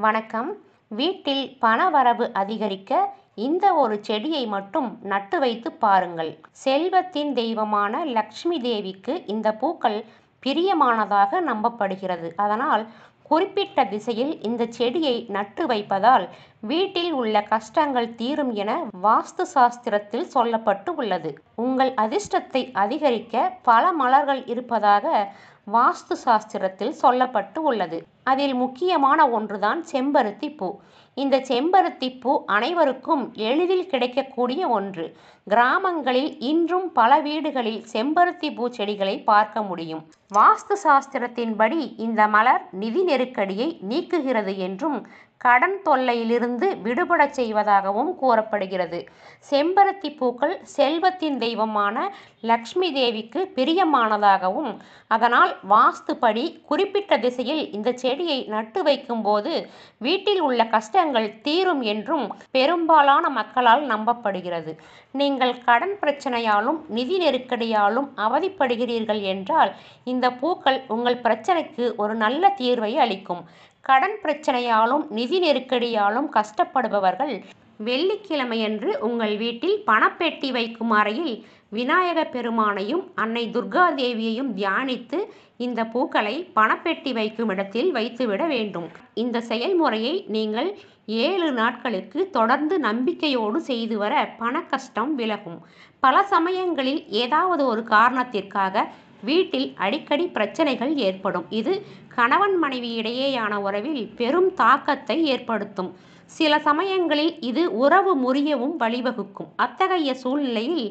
வணக்கம். வீட்டில் பணவரவு அதிகரிக்க இந்த ஒரு செடியை மட்டும் நட்டு வைத்து பாருங்கள். செல்வத்தின் தெய்வமான லட்சுமி தேவிக்கு இந்த பூக்கள் பிரியமானதாக நம்பப்படுகிறது. அதனால் குறிப்பிட்ட திசையில் இந்த செடியை நட்டு வைப்பதால் வீட்டில் உள்ள கஷ்டங்கள் தீரும் என வாஸ்து சாஸ்திரத்தில் சொல்லப்பட்டு உள்ளது. உங்கள் அதிர்ஷ்டத்தை அதிகரிக்க பல மலர்கள் இருப்பதாக வாஸ்து சாஸ்திரத்தில் சொல்லப்பட்டு உள்ளது. அதில் முக்கியமான ஒன்றுதான் செம்பருத்தி பூ. இந்த செம்பருத்தி பூ அனைவருக்கும் எளிதில் கிடைக்கக்கூடிய ஒன்று. கிராமங்களில் இன்றும் பல வீடுகளில் செம்பருத்தி பூ செடிகளை பார்க்க முடியும். வாஸ்து சாஸ்திரத்தின்படி இந்த மலர் நிதி நெருக்கடியை நீக்குகிறது என்றும் கடன் தொல்லையிலிருந்து விடுபடச் செய்வதாகவும் கூறப்படுகிறது. செம்பருத்தி பூக்கள் செல்வத்தின் தெய்வமான லட்சுமி தேவிக்கு பிரியமானதாகவும் அதனால் வாஸ்துபடி குறிப்பிட்ட திசையில் இந்த செடியை நட்டு வைக்கும் போது வீட்டில் உள்ள கஷ்டங்கள் தீரும் என்றும் பெரும்பாலான மக்களால் நம்பப்படுகிறது. நீங்கள் கடன் பிரச்சனையாலும் நிதி நெருக்கடியாலும் அவதிப்படுகிறீர்கள் என்றால் இந்த பூக்கள் உங்கள் பிரச்சனைக்கு ஒரு நல்ல தீர்வை அளிக்கும். கடன் பிரச்சனையாலும் நிதி நெருக்கடியாலும் கஷ்டப்படுபவர்கள் வெள்ளிக்கிழமையன்று உங்கள் வீட்டில் பணப்பெட்டி வைக்கும் அறையில் விநாயக பெருமானையும் அன்னை துர்கா தேவியையும் தியானித்து இந்த பூக்களை பணப்பெட்டி வைக்கும் இடத்தில் வைத்துவிட வேண்டும். இந்த செயல்முறையை நீங்கள் 7 நாட்களுக்கு தொடர்ந்து நம்பிக்கையோடு செய்து வர பண கஷ்டம் விலகும். பல சமயங்களில் ஏதாவது ஒரு காரணத்திற்காக வீட்டில் அடிக்கடி பிரச்சனைகள் ஏற்படும். இது கணவன் மனைவி இடையேயான உறவில் பெரும் தாக்கத்தை ஏற்படுத்தும். சில சமயங்களில் இது உறவு முறியவும் வழிவகுக்கும். அத்தகைய சூழ்நிலையில்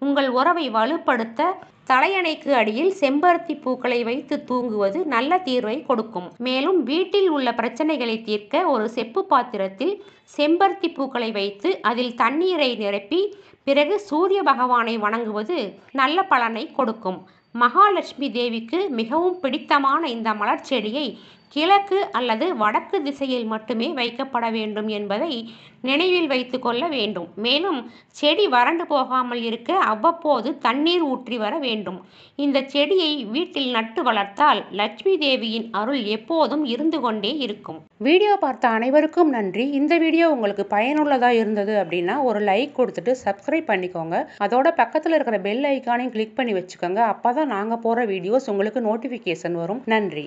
உங்கள் உறவை வலுப்படுத்த தலையணைக்கு அடியில் செம்பருத்தி பூக்களை வைத்து தூங்குவது நல்ல தீர்வை கொடுக்கும். மேலும் வீட்டில் உள்ள பிரச்சனைகளை தீர்க்க ஒரு செப்பு பாத்திரத்தில் செம்பருத்தி பூக்களை வைத்து அதில் தண்ணீரை நிரப்பி பிறகு சூரிய பகவானை வணங்குவது நல்ல பலனை கொடுக்கும். மகாலட்சுமி தேவிக்கு மிகவும் பிடித்தமான இந்த மலர் செடியை கிழக்கு அல்லது வடக்கு திசையில் மட்டுமே வைக்கப்பட வேண்டும் என்பதை நினைவில் வைத்து கொள்ள வேண்டும். மேலும் செடி வறண்டு போகாமல் இருக்க அவ்வப்போது தண்ணீர் ஊற்றி வர வேண்டும். இந்த செடியை வீட்டில் நட்டு வளர்த்தால் லட்சுமி தேவியின் அருள் எப்போதும் இருந்து கொண்டே இருக்கும். வீடியோ பார்த்த அனைவருக்கும் நன்றி. இந்த வீடியோ உங்களுக்கு பயனுள்ளதாக இருந்தது அப்படின்னா ஒரு லைக் கொடுத்துட்டு சப்ஸ்கிரைப் பண்ணிக்கோங்க. அதோட பக்கத்தில் இருக்கிற பெல் ஐக்கானையும் கிளிக் பண்ணி வச்சுக்கோங்க. அப்போ தான் நாங்கள் போகிற வீடியோஸ் உங்களுக்கு நோட்டிஃபிகேஷன் வரும். நன்றி.